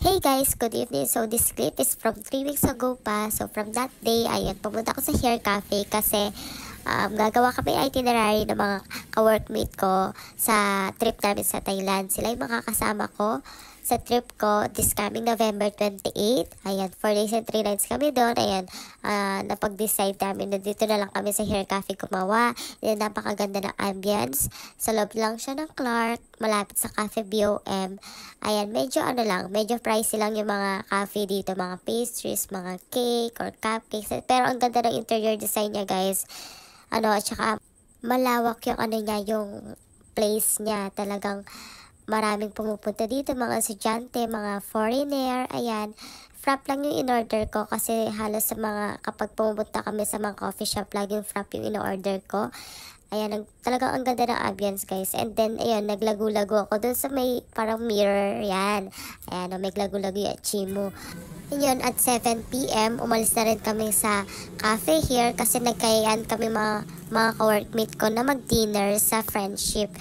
Hey guys, good evening. So this clip is from 3 weeks ago pa. So from that day, ayun, pumunta ako sa Hair Cafe kasi gagawa kami itinerary ng mga ka-workmate ko sa trip namin sa Thailand. Sila yung mga kasama ko sa trip ko this coming November 28. Ayan, 4 days and 3 nights kami doon. Ayan, napag-decide namin na dito na lang kami sa Hair Cafe gumawa. Ayan, napakaganda ng ambience. Sa loob lang siya ng Clark, malapit sa Cafe BOM. Ayan, medyo medyo pricey lang yung mga cafe dito, mga pastries, mga cake or cupcakes. Pero ang ganda ng interior design niya, guys. At saka malawak yung yung place niya. Talagang maraming pumupunta dito, mga estudyante, mga foreigner. Ayan, frap lang yung in-order ko kasi halos sa kapag pumunta kami sa mga coffee shop, laging frap yung in-order ko. Ayan, talagang ang ganda ng ambience, guys. And then, ayun, naglago-lago ako dun sa may parang mirror. Yan. Ayan, may lago-lago yung Chimo. Yun, at 7 p.m. umalis na rin kami sa cafe here kasi nagkayaan kami mga ka-workmate ko na mag-dinner sa Friendship.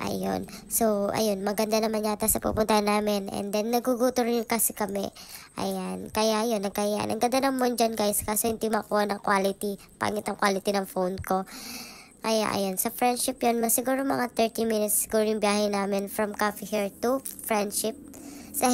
Ayun. So, ayun, maganda naman yata sa pupunta namin. And then, naguguto rin kasi kami. Ayan. Kaya, yun, nagkayaan. Ang ganda naman dyan, guys, kasi hindi makuha ng quality. Pangit ang quality ng phone ko. Ayan, sa Friendship yun, siguro mga 30 minutes siguro yung biyahe namin from Cafe here to Friendship. Sa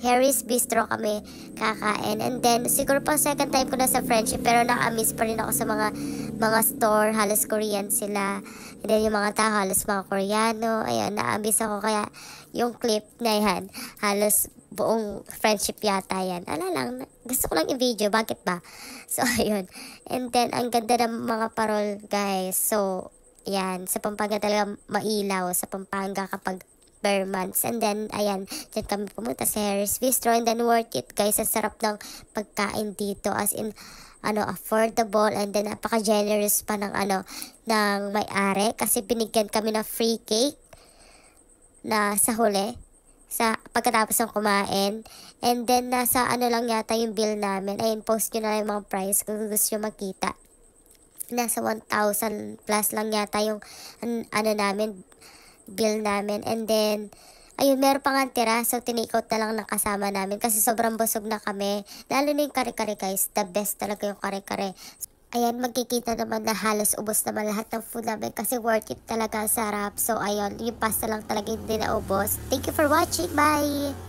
Harry's Bistro kami kakain. And then, siguro pang second time ko na sa Friendship, pero nakamiss pa rin ako sa mga store, halos Korean sila. And then, yung mga tao, halos mga Koreano. Ayan, nakamiss ako, kaya yung clip na yan, halos buong Friendship yata yan. Lang, gusto ko lang i-video, bakit ba? So, ayun. And then, ang ganda ng mga parol, guys. So, yan, sa Pampanga talaga mailaw, sa Pampanga kapag per months. And then, ayan, dyan kami pumunta sa Harry's Bistro. And then, worth it, guys. Ang sarap ng pagkain dito. As in, affordable. And then, napaka-generous pa ng may-ari. Kasi binigyan kami ng free cake na sa huli. Pagkatapos ng kumain. And then, nasa lang yata yung bill namin. Ayun, post nyo na yung mga price kung gusto nyo makita. Nasa 1,000 plus lang yata yung namin, bill namin. And then, ayun, meron pa nga tira. So, tinake-out na lang ng kasama namin kasi sobrang busog na kami. Lalo na yung kare-kare, guys. The best talaga yung kare-kare. Ayan, magkikita naman na halos ubos naman lahat ng food namin kasi worth it talaga, sarap. So, ayun, yung pasta lang talaga hindi naubos. Thank you for watching. Bye!